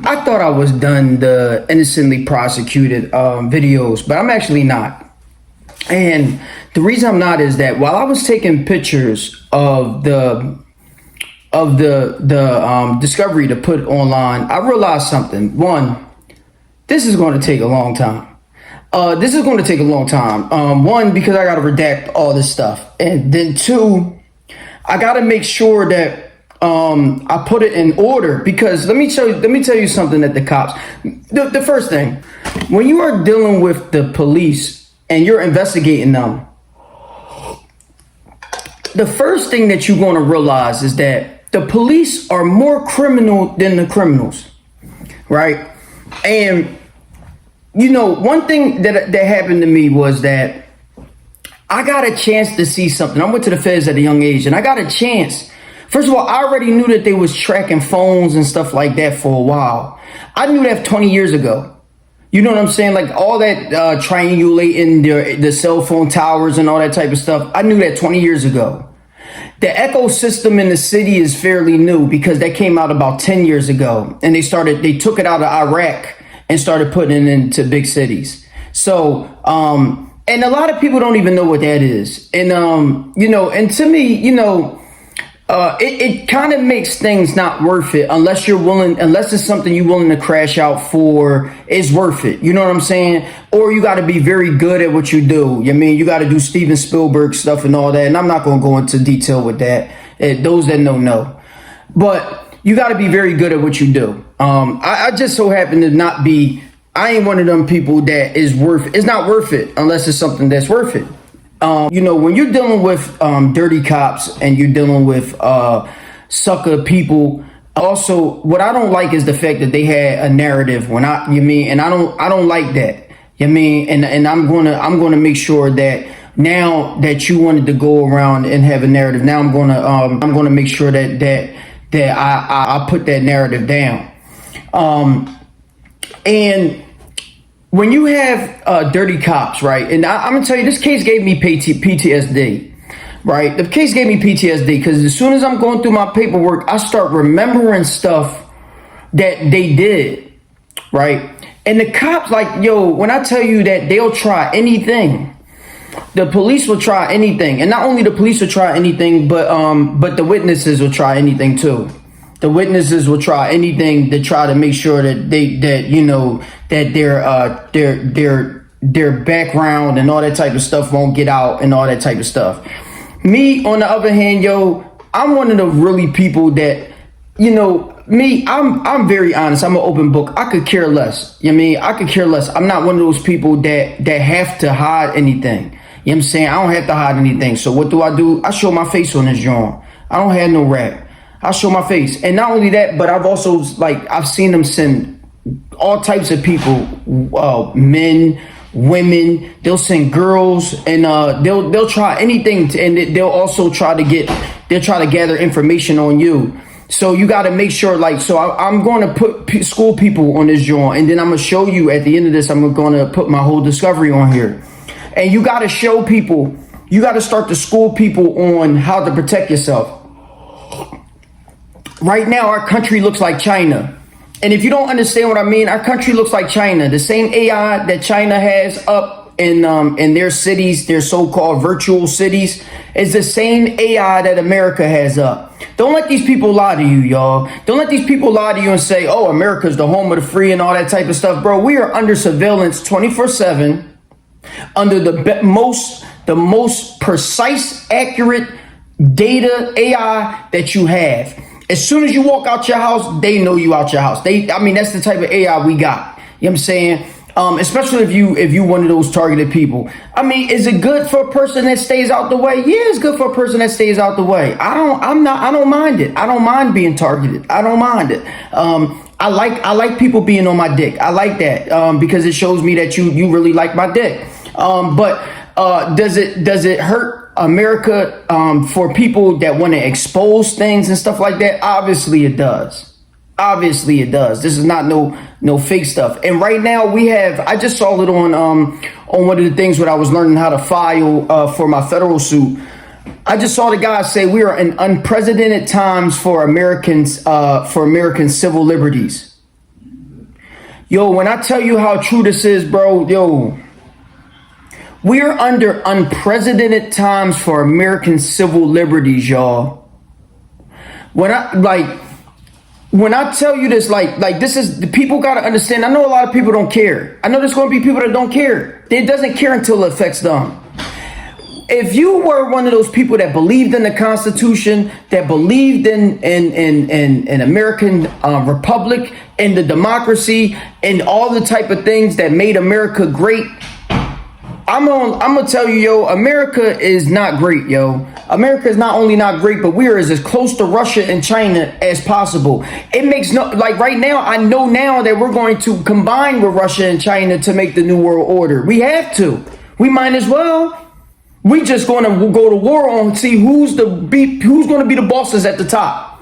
I thought I was done the innocently prosecuted videos, but I'm actually not. And the reason I'm not is that while I was taking pictures of the discovery to put online, I realized something. One, this is going to take a long time. This is going to take a long time. One, because I got to redact all this stuff, and then two, I got to make sure that I put it in order. Because let me tell you something that the cops. The first thing, when you are dealing with the police and you're investigating them, the first thing that you're going to realize is that the police are more criminal than the criminals, right? And you know, one thing that happened to me was that I got a chance to see something. I went to the feds at a young age, and I got a chance. First of all, I already knew that they was tracking phones and stuff like that for a while. I knew that 20 years ago. You know what I'm saying? Like all that triangulating the cell phone towers and all that type of stuff. I knew that 20 years ago. The ecosystem in the city is fairly new because that came out about 10 years ago, and they took it out of Iraq and started putting it into big cities. So, and a lot of people don't even know what that is. And, you know, and to me, you know, it kind of makes things not worth it unless it's something you're willing to crash out for. It's worth it. You know what I'm saying? Or you got to be very good at what you do. I mean, you got to do Steven Spielberg stuff and all that. And I'm not going to go into detail with that. Those that know. But you got to be very good at what you do. I just so happen to not be. I ain't one of them people that it's not worth it unless it's something that's worth it. You know, when you're dealing with dirty cops and you're dealing with sucker people. Also, what I don't like is the fact that they had a narrative and I don't like that. And I'm gonna make sure that now that you wanted to go around and have a narrative, now I'm gonna make sure that I put that narrative down. And when you have dirty cops, right? And I'm gonna tell you, this case gave me PTSD, right? The case gave me PTSD because as soon as I'm going through my paperwork, I start remembering stuff that they did, right? And the cops, like, yo, when I tell you that they'll try anything, the police will try anything, and not only the police will try anything, but the witnesses will try anything too. The witnesses will try anything to try to make sure that their background and all that type of stuff won't get out and all that type of stuff. Me, on the other hand, yo, I'm one of the really people that, you know, me, I'm very honest. I'm an open book. I could care less. I could care less. I'm not one of those people that have to hide anything. You know what I'm saying? I don't have to hide anything. So what do? I show my face on this joint. I don't have no rap. I show my face. And not only that, but I've seen them send all types of people, men, women. They'll send girls, and they'll try anything, and they'll also try to gather information on you. So you got to make sure, I'm going to put school people on this joint, and then I'm going to show you at the end of this, I'm going to put my whole discovery on here. And you got to show people, you got to start to school people on how to protect yourself. Right now, our country looks like China. And if you don't understand what I mean, our country looks like China. The same AI that China has up in their cities, their so-called virtual cities, is the same AI that America has up. Don't let these people lie to you, y'all. Don't let these people lie to you and say, oh, America's the home of the free and all that type of stuff. Bro, we are under surveillance 24/7, under the most precise, accurate data AI that you have. As soon as you walk out your house, they know you out your house. That's the type of AI we got. You know what I'm saying? Especially if you one of those targeted people. Is it good for a person that stays out the way? Yeah, it's good for a person that stays out the way. I don't mind it. I don't mind being targeted. I don't mind it. I like people being on my dick. I like that because it shows me that you really like my dick. But does it hurt America for people that want to expose things and stuff like that? Obviously it does. This is not no fake stuff. And right now I just saw it on one of the things when I was learning how to file for my federal suit. I just saw the guy say we are in unprecedented times for American civil liberties. Yo, when I tell you how true this is, bro, yo, we're under unprecedented times for American civil liberties, y'all. When I tell you this, like this is, the people gotta understand. I know a lot of people don't care. I know there's gonna be people that don't care. It doesn't care until it affects them. If you were one of those people that believed in the Constitution, that believed in American Republic, in the democracy, and all the type of things that made America great, I'm gonna tell you, yo, America is not great, yo. America is not only not great, but we are as close to Russia and China as possible. It makes no, like right now, I know now that we're going to combine with Russia and China to make the New World Order. We have to. We might as well. We just going to go to war on, see who's going to be the bosses at the top.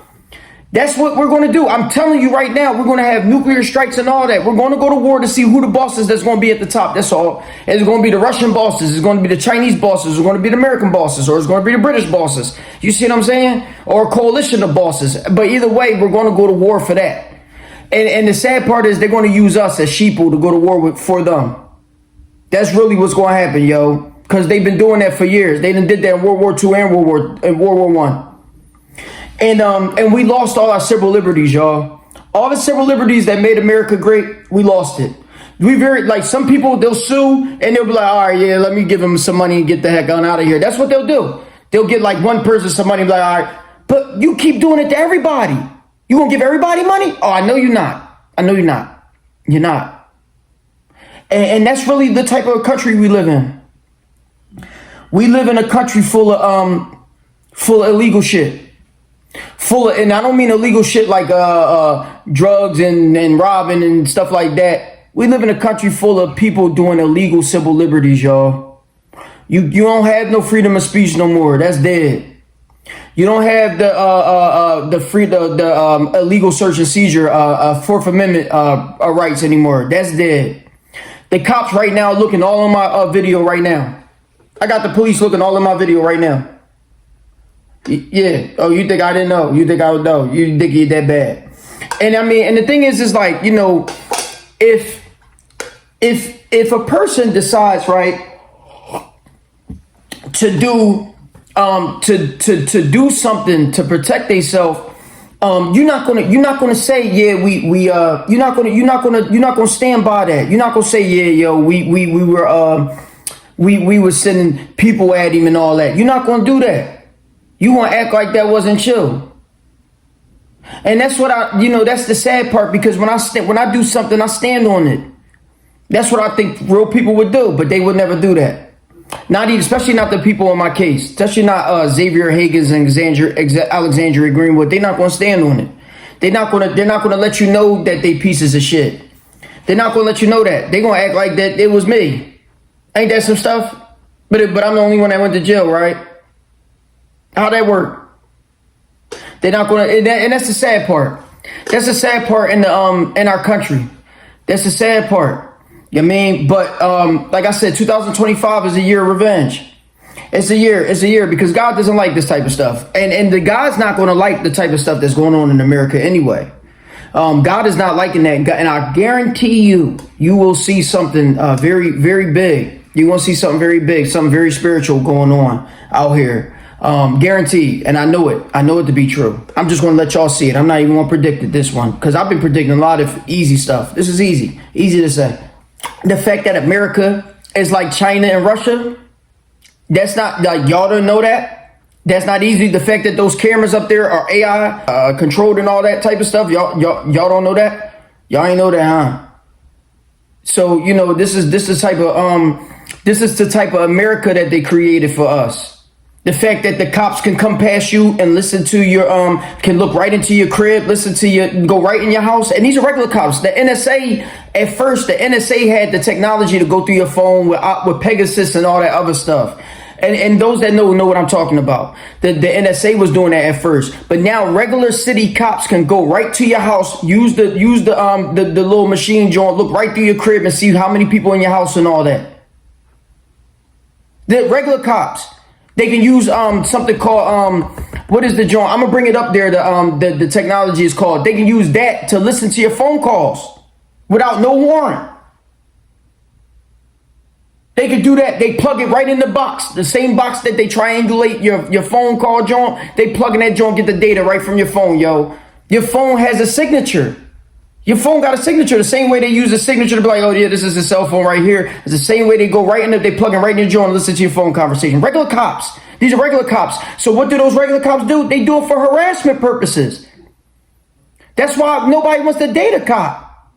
That's what we're going to do. I'm telling you right now, we're going to have nuclear strikes and all that. We're going to go to war to see who the bosses that's going to be at the top. That's all. It's going to be the Russian bosses. It's going to be the Chinese bosses. It's going to be the American bosses, or it's going to be the British bosses. You see what I'm saying? Or a coalition of bosses. But either way, we're going to go to war for that. And the sad part is they're going to use us as sheeple to go to war for them. That's really what's going to happen, yo. Because they've been doing that for years. They done did that in World War II and World War I. And we lost all our civil liberties, y'all. All the civil liberties that made America great, we lost it. Like some people, they'll sue and they'll be like, all right, yeah, let me give them some money and get the heck on out of here. That's what they'll do. They'll get like one person some money and be like, all right, but you keep doing it to everybody. You gonna give everybody money? Oh, I know you're not. I know you're not. You're not. And that's really the type of country we live in. We live in a country full of illegal shit. And I don't mean illegal shit like drugs and robbing and stuff like that. We live in a country full of people doing illegal civil liberties, y'all. You don't have no freedom of speech no more. That's dead. You don't have the illegal search and seizure, Fourth Amendment rights anymore. That's dead. The cops right now looking all on my video right now. I got the police looking all in my video right now. Yeah. Oh, you think I didn't know? You think I would know? You think you're that bad? And I mean, and the thing is like, you know, if a person decides, right, to do to do something to protect themselves, you're not gonna say, yeah, you're not gonna stand by that. You're not gonna say, yeah, yo, we were sending people at him and all that. You're not gonna do that. You want to act like that wasn't chill. And that's what that's the sad part, because when I do something, I stand on it. That's what I think real people would do, but they would never do that. Not even, especially not the people in my case, especially not Xavier Higgins and Alexandria Greenwood. They're not going to stand on it. They're not going to let you know that they pieces of shit. They're not going to let you know that. They're going to act like that it was me. Ain't that some stuff? But I'm the only one that went to jail, right? How'd that work? They're not going to, and that's the sad part. That's the sad part in our country. That's the sad part. You know what I mean? But like I said, 2025 is a year of revenge. It's a year because God doesn't like this type of stuff. And the God's not going to like the type of stuff that's going on in America anyway. God is not liking that. And I guarantee you will see something very, very big. You're going to see something very big, something very spiritual going on out here. Guaranteed. And I know it to be true. I'm just going to let y'all see it. I'm not even going to predict it, this one, because I've been predicting a lot of easy stuff. This is easy to say. The fact that America is like China and Russia, that's not, like, y'all don't know that. That's not easy. The fact that those cameras up there are AI controlled and all that type of stuff, y'all don't know that. Y'all ain't know that, huh? So, you know, this is the type of America that they created for us. The fact that the cops can come past you and listen to your, can look right into your crib, listen to you, go right in your house. And these are regular cops. The NSA, at first, the NSA had the technology to go through your phone with Pegasus and all that other stuff. And those that know what I'm talking about. The NSA was doing that at first. But now regular city cops can go right to your house, use the little machine joint, look right through your crib and see how many people in your house and all that. The regular cops. They can use something called what is the joint? I'm gonna bring it up there. The technology is called. They can use that to listen to your phone calls. without no warrant. They could do that. They plug it right in the box. The same box that they triangulate your phone call joint. They plug in that joint, get the data right from your phone, yo. Your phone has a signature. Your phone got a signature. The same way they use a signature to be like, oh yeah, this is a cell phone right here. It's the same way they go right in there. They plug in right in your joint and listen to your phone conversation. Regular cops. These are regular cops. So what do those regular cops do? They do it for harassment purposes. That's why nobody wants to date a cop.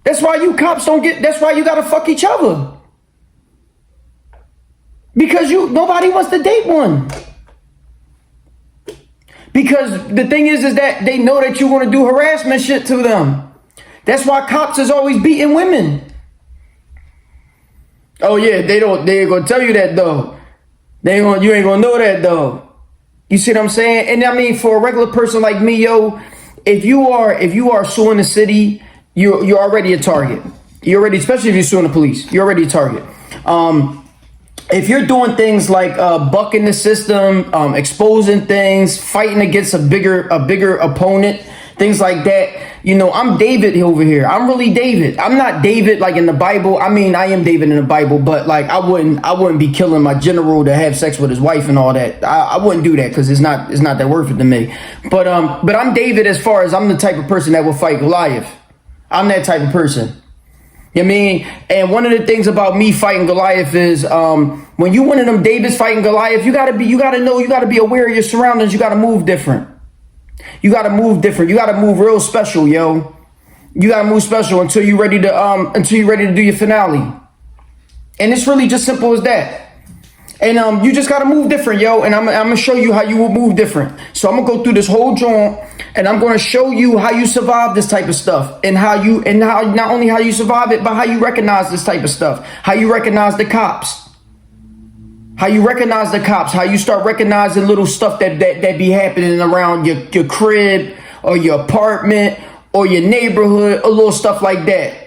That's why you cops don't get, that's why you gotta fuck each other. Because nobody wants to date one. Because the thing is that they know that you want to do harassment shit to them. That's why cops is always beating women. Oh yeah, they ain't gonna tell you that though. You ain't gonna know that though. You see what I'm saying? And I mean, for a regular person like me, yo, if you are suing the city, you're already a target. You're already, especially if you're suing the police, you're already a target. If you're doing things like bucking the system, exposing things, fighting against a bigger opponent, things like that, you know, I'm David over here. I'm really David. I'm not David like in the Bible. I mean, I am David in the Bible, but like I wouldn't be killing my general to have sex with his wife and all that. I wouldn't do that because it's not that worth it to me. But I'm David as far as I'm the type of person that will fight Goliath. I'm that type of person. You know what I mean? And one of the things about me fighting Goliath is when you one of them Davids fighting Goliath, you gotta be aware of your surroundings. You gotta move different. You gotta move different. You gotta move real special, yo. You gotta move special until you're ready to do your finale. And it's really just simple as that. And you just gotta move different, yo. And I'm gonna show you how you will move different. So I'm gonna go through this whole joint, and I'm gonna show you how you survive this type of stuff, and how not only how you survive it, but how you recognize this type of stuff, how you recognize the cops, how you start recognizing little stuff that be happening around your crib or your apartment or your neighborhood, or little stuff like that.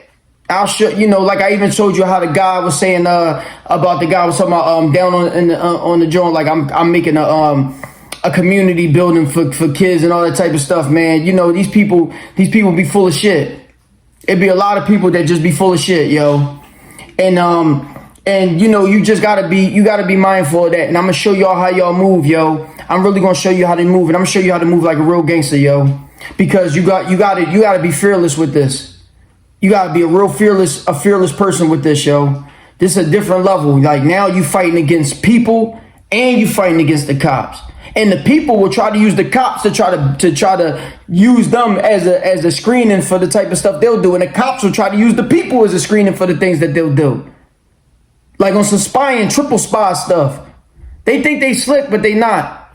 I'll show you know, like I even showed you how the guy was saying about the guy was talking about down on the joint, like I'm making a community building for kids and all that type of stuff, man. You know, these people be full of shit. It'd be a lot of people that just be full of shit, yo. And you know, you gotta be mindful of that. And I'm gonna show y'all how y'all move, yo. I'm really gonna show you how to move, and I'm gonna show you how to move like a real gangster, yo. Because you gotta be fearless with this. You gotta be a fearless person with this, yo. This is a different level. Like now you fighting against people and you fighting against the cops. And the people will try to use the cops to try to use them as a screening for the type of stuff they'll do. And the cops will try to use the people as a screening for the things that they'll do. Like on some spying, triple spy stuff. They think they slick, but they not.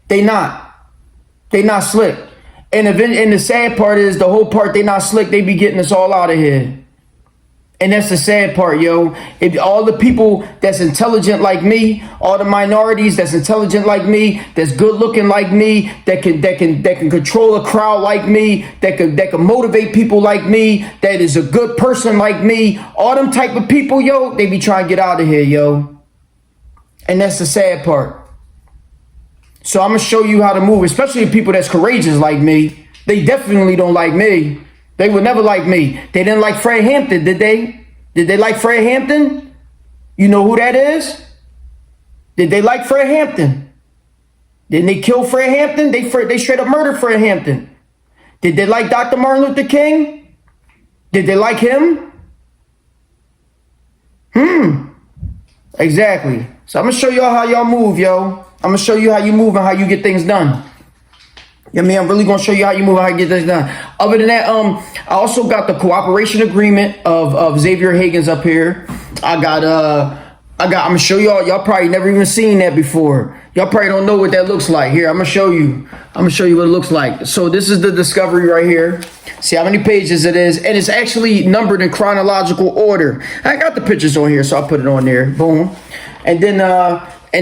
They not slick. And the sad part is the whole part they not slick, they be getting us all out of here. And that's the sad part, yo. If all the people that's intelligent like me, all the minorities that's intelligent like me, that's good looking like me, that can control a crowd like me, that can motivate people like me, that is a good person like me, all them type of people, yo, they be trying to get out of here, yo. And that's the sad part. So I'm gonna show you how to move, especially people that's courageous like me. They definitely don't like me. They would never like me. They didn't like Fred Hampton, did they? Did they like Fred Hampton? You know who that is? Did they like Fred Hampton? Didn't they kill Fred Hampton? They straight up murdered Fred Hampton. Did they like Dr. Martin Luther King? Did they like him? Exactly. So I'm gonna show y'all how y'all move, yo. I'm gonna show you how you move and how you get things done. You know what I mean? I'm really gonna show you how you move and how you get things done. Other than that, I also got the cooperation agreement of Xavier Hagen's up here. I'm gonna show y'all probably never even seen that before. Y'all probably don't know what that looks like. Here, I'm gonna show you what it looks like. So this is the discovery right here. See how many pages it is, and it's actually numbered in chronological order. I got the pictures on here, so I'll put it on there. Boom. And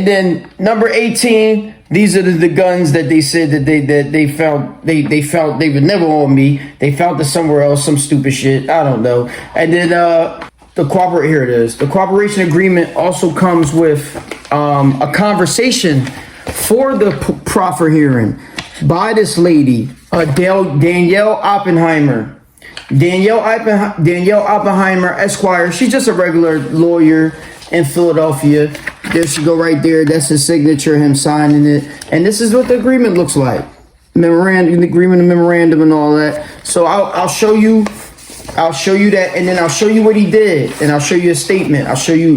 then number 18, these are the guns that they said that they found. They found they were never on me. They found it somewhere else, some stupid shit. I don't know. And then here it is. The cooperation agreement also comes with a conversation for the proffer hearing by this lady, Danielle Oppenheimer. Danielle Oppenheimer, Esquire. She's just a regular lawyer in Philadelphia. There she go right there. That's his signature, him signing it. And this is what the agreement looks like. Memorandum, the agreement, the memorandum, and all that. So I'll show you that, and then I'll show you what he did, and I'll show you a statement. I'll show you,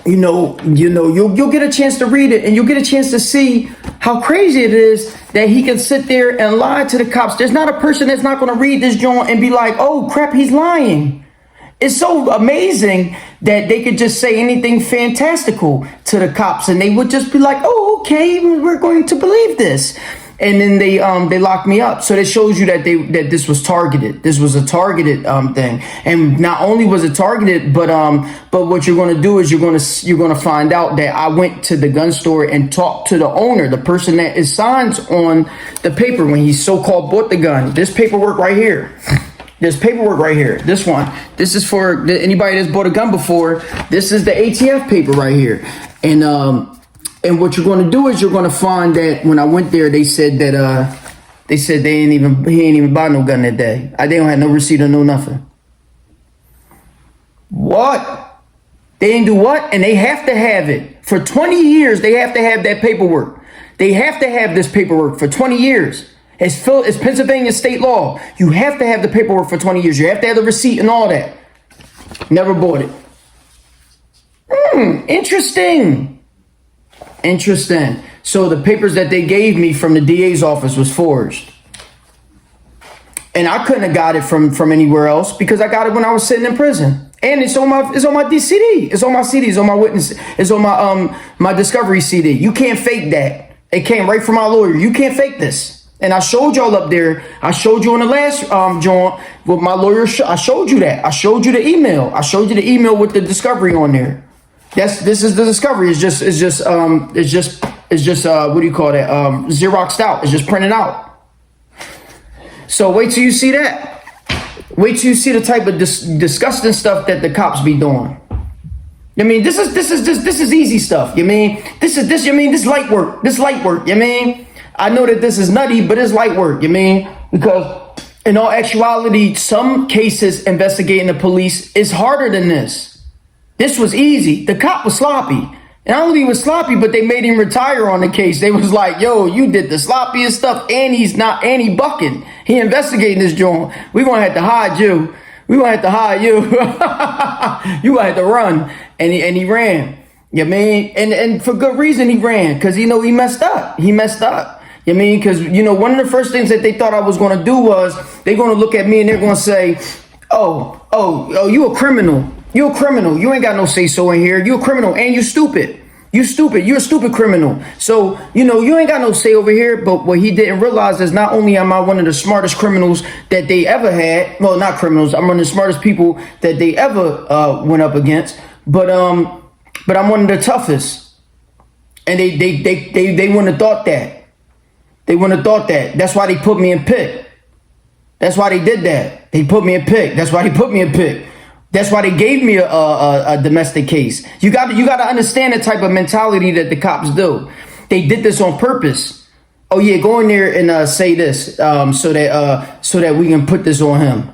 you'll get a chance to read it, and you'll get a chance to see how crazy it is that he can sit there and lie to the cops. There's not a person that's not going to read this joint and be like, oh crap, he's lying. It's so amazing that they could just say anything fantastical to the cops, and they would just be like, oh, okay, we're going to believe this. And then they locked me up. So that shows you that this was targeted. This was a targeted thing. And not only was it targeted, but what you're going to do is you're going to find out that I went to the gun store and talked to the owner, the person that is signs on the paper when he so-called bought the gun. This paperwork right here. There's paperwork right here. This one. This is for anybody that's bought a gun before. This is the ATF paper right here. And what you're going to do is you're going to find that when I went there, they said he ain't even buy no gun that day. They don't have no receipt or no nothing. What? They didn't do what? And they have to have it for 20 years. They have to have that paperwork. They have to have this paperwork for 20 years. It's Pennsylvania state law. You have to have the paperwork for 20 years. You have to have the receipt and all that. Never bought it. Interesting. So the papers that they gave me from the DA's office was forged. And I couldn't have got it from anywhere else because I got it when I was sitting in prison. And it's on my CD. It's on my CD. It's on my witness. It's on my discovery CD. You can't fake that. It came right from my lawyer. You can't fake this. And I showed y'all up there. I showed you on the last joint with my lawyer. I showed you that. I showed you the email. I showed you the email with the discovery on there. This is the discovery. It's just what do you call that? Xeroxed out. It's just printed out. So wait till you see that. Wait till you see the type of disgusting stuff that the cops be doing. I mean, this is easy stuff. You mean this light work. This light work. You mean. I know that this is nutty, but it's light work, you mean? Because in all actuality, some cases investigating the police is harder than this. This was easy. The cop was sloppy. And not only was sloppy, but they made him retire on the case. They was like, yo, you did the sloppiest stuff, and he bucking. He investigating this joint. We're going to have to hide you. We're going to have to hide you. You going to have to run. And he ran. You mean? And for good reason he ran, because he messed up. He messed up. You mean, because, one of the first things that they thought I was going to do was they're going to look at me and they're going to say, oh, you a criminal. You a criminal. You ain't got no say so in here. You a criminal and you stupid. You stupid. You're a stupid criminal. So, you ain't got no say over here. But what he didn't realize is not only am I one of the smartest criminals that they ever had. Well, not criminals. I'm one of the smartest people that they ever went up against. But I'm one of the toughest. And they wouldn't have thought that. They wouldn't have thought that. That's why they put me in PIC. That's why they did that. They put me in PIC. That's why they put me in PIC. That's why they gave me a domestic case. You got to understand the type of mentality that the cops do. They did this on purpose. Oh yeah, go in there and say this so that we can put this on him.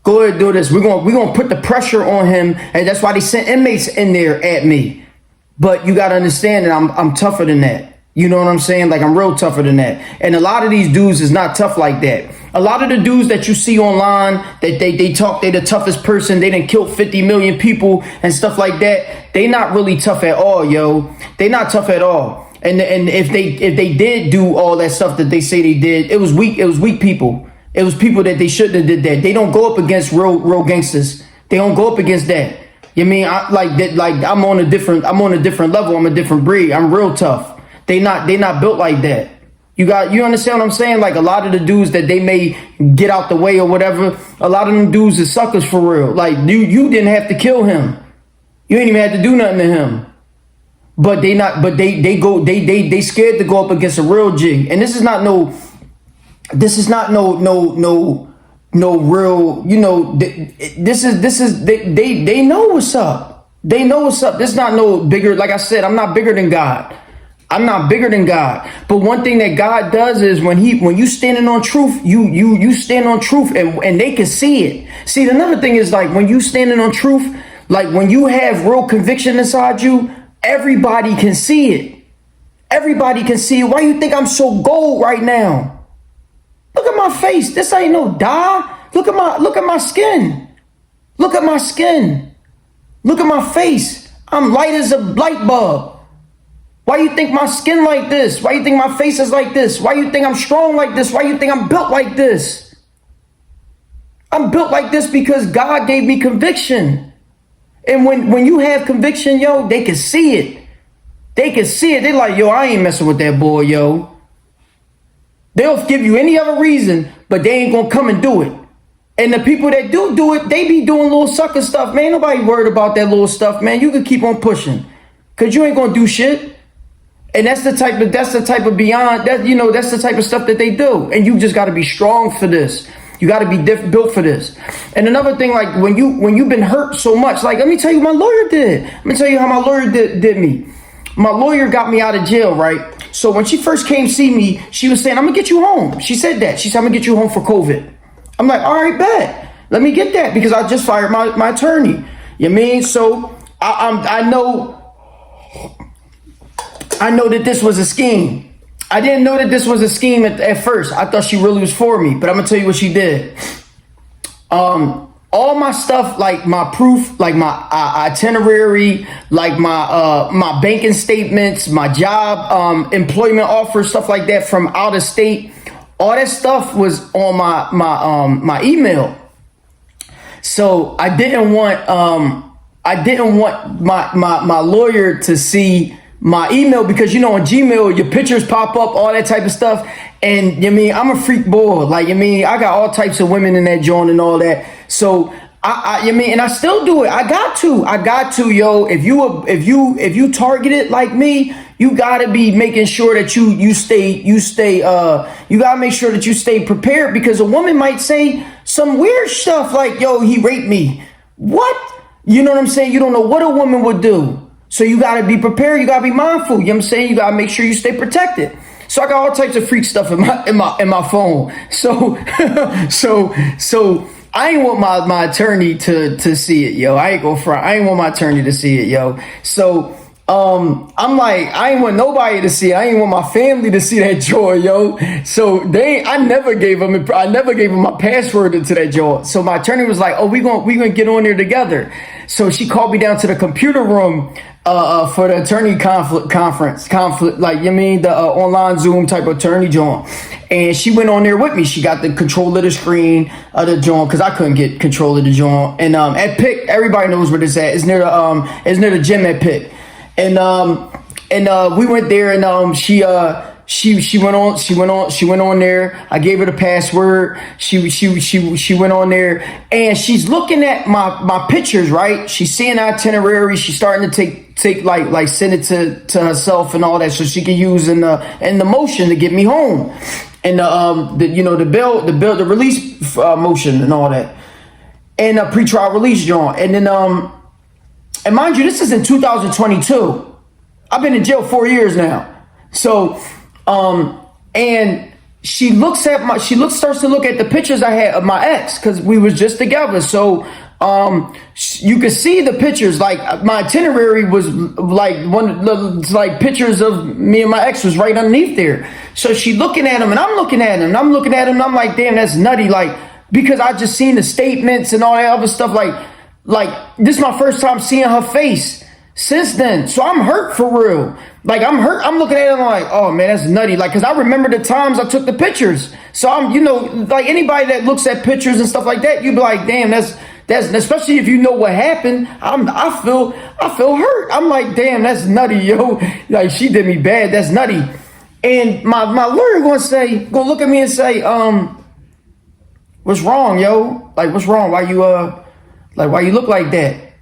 Go ahead and do this. We're gonna put the pressure on him, and that's why they sent inmates in there at me. But you got to understand that I'm tougher than that. You know what I'm saying? Like, I'm real tougher than that. And a lot of these dudes is not tough like that. A lot of the dudes that you see online that they talk they the toughest person, they done killed 50 million people and stuff like that. They not really tough at all, yo. They not tough at all. And if they did do all that stuff that they say they did, it was weak. It was weak people. It was people that they shouldn't have did that. They don't go up against real gangsters. They don't go up against that. You mean I'm on a different level. I'm a different breed. I'm real tough. They not built like that. You understand what I'm saying? Like, a lot of the dudes that they may get out the way or whatever, a lot of them dudes is suckers for real. Like, you didn't have to kill him. You ain't even had to do nothing to him. But they scared to go up against a real jig. And this is not no real, they know what's up. They know what's up. This is not no bigger, like I said, I'm not bigger than God. I'm not bigger than God. But one thing that God does is when you standing on truth, you stand on truth and they can see it. See, another thing is like when you standing on truth, like when you have real conviction inside you, everybody can see it. Everybody can see it. Why you think I'm so gold right now? Look at my face. This ain't no dye. Look at my skin. Look at my skin. Look at my face. I'm light as a light bulb. Why you think my skin like this? Why you think my face is like this? Why you think I'm strong like this? Why you think I'm built like this? I'm built like this because God gave me conviction. And when you have conviction, yo, they can see it. They can see it. They're like, yo, I ain't messing with that boy, yo. They'll give you any other reason, but they ain't gonna come and do it. And the people that do it, they be doing little sucker stuff, man. Nobody worried about that little stuff, man. You can keep on pushing, cause you ain't gonna do shit. And that's the type of beyond that, you know, that's the type of stuff that they do. And you just got to be strong for this. You got to be built for this. And another thing, like when you've been hurt so much, like, let me tell you, my lawyer did. Let me tell you how my lawyer did me. My lawyer got me out of jail, right? So when she first came see me, she was saying, I'm gonna get you home. She said that. She said, I'm gonna get you home for COVID. I'm like, all right, bet. Let me get that because I just fired my attorney. You mean? So I know that this was a scheme. I didn't know that this was a scheme at first. I thought she really was for me, but I'm gonna tell you what she did. All my stuff, like my proof, like my itinerary, like my banking statements, my job, employment offers, stuff like that from out of state. All that stuff was on my email. So I didn't want my lawyer to see my email because, you know, on Gmail, your pictures pop up, all that type of stuff. And you mean, I'm a freak boy. Like, you mean, I got all types of women in that joint and all that. So you mean, and I still do it. I got to, yo, if you target it like me, you gotta be making sure that you gotta make sure that you stay prepared because a woman might say some weird stuff like, yo, he raped me. What? You know what I'm saying? You don't know what a woman would do. So you got to be prepared. You got to be mindful. You know what I'm saying? You got to make sure you stay protected. So I got all types of freak stuff in my phone. So I ain't want my attorney to see it, yo. I ain't go front. I ain't want my attorney to see it, yo. So I'm like, I ain't want nobody to see it. I ain't want my family to see that joy, yo. So I never gave them my password into that joy. So my attorney was like, oh, we gonna get on there together. So she called me down to the computer room for the attorney conference, like, you mean the online Zoom type of attorney joint. And she went on there with me. She got the control of the screen of the joint because I couldn't get control of the joint. And at Pick, everybody knows where this at. It's near the gym at Pick. And we went there and she went on there. I gave her the password. She went on there and she's looking at my pictures, right? She's seeing itinerary. She's starting to take like send it to herself and all that so she can use in the motion to get me home. And the release motion and all that. And a pretrial release joint. And then and mind you, this is in 2022. I've been in jail 4 years now. So, and she starts to look at the pictures I had of my ex because we was just together. So, you could see the pictures. Like my itinerary was like pictures of me and my ex was right underneath there. So she looking at him and I'm looking at him and I'm looking at him. And I'm like, damn, that's nutty. Like, because I just seen the statements and all that other stuff. Like this is my first time seeing her face since then. So I'm hurt for real. Like I'm hurt. I'm looking at it like, oh man, that's nutty. Like, cause I remember the times I took the pictures. So I'm, you know, like anybody that looks at pictures and stuff like that, you'd be like, damn, that's especially if you know what happened. I feel hurt. I'm like, damn, that's nutty, yo. Like she did me bad. That's nutty. And my lawyer gonna look at me and say, what's wrong, yo? Like, what's wrong? Why you look like that?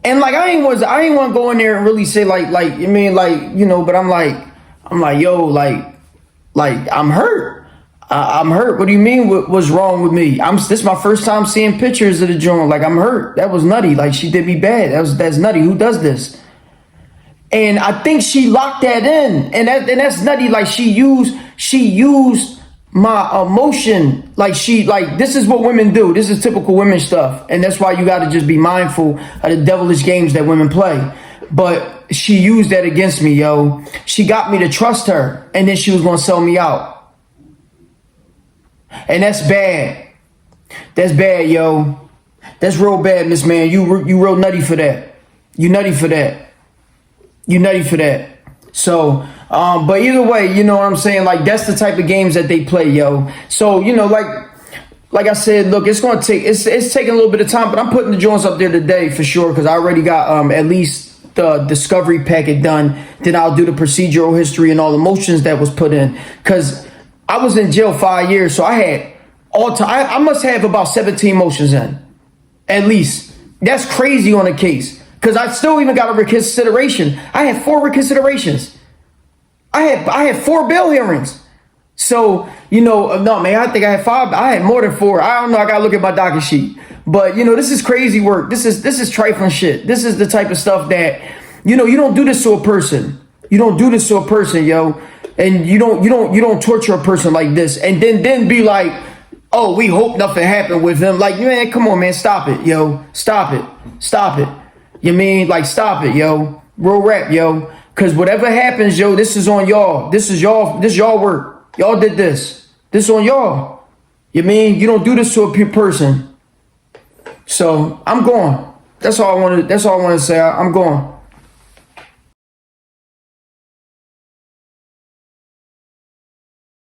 And like I ain't want to go in there and really say like I mean, like, you know, but I'm like yo, like I'm hurt. I'm hurt. What do you mean? What's wrong with me? This is my first time seeing pictures of the joint. Like I'm hurt. That was nutty. Like she did me bad. That's nutty. Who does this? And I think she locked that in, and that's nutty. Like she used my emotion. Like this is what women do. This is typical women stuff, and that's why you got to just be mindful of the devilish games that women play. But she used that against me, yo. She got me to trust her, and then she was gonna sell me out, and that's bad. That's bad, yo. That's real bad, Miss Man. You real nutty for that. You nutty for that. You nutty for that. So, but either way, you know what I'm saying? Like, that's the type of games that they play, yo. So, you know, like I said, look, it's taking a little bit of time, but I'm putting the joints up there today for sure, because I already got at least the discovery packet done. Then I'll do the procedural history and all the motions that was put in. Because I was in jail 5 years, so I had all time. I must have about 17 motions in, at least. That's crazy on a case. Because I still even got a reconsideration. I had 4 reconsiderations. I had 4 bail hearings. So, you know, no, man, I think I had 5. I had more than 4. I don't know. I got to look at my docket sheet. But, you know, this is crazy work. This is trifling shit. This is the type of stuff that, you know, you don't do this to a person. You don't do this to a person, yo. And you don't torture a person like this. And then be like, oh, we hope nothing happened with him. Like, man, come on, man. Stop it, yo. Stop it. Stop it. You mean, like, stop it, yo. Real rap, yo. Because whatever happens, yo, this is on y'all. This y'all work. Y'all did this. This on y'all. You mean, you don't do this to a person. So I'm going. That's all I want to say. I'm going.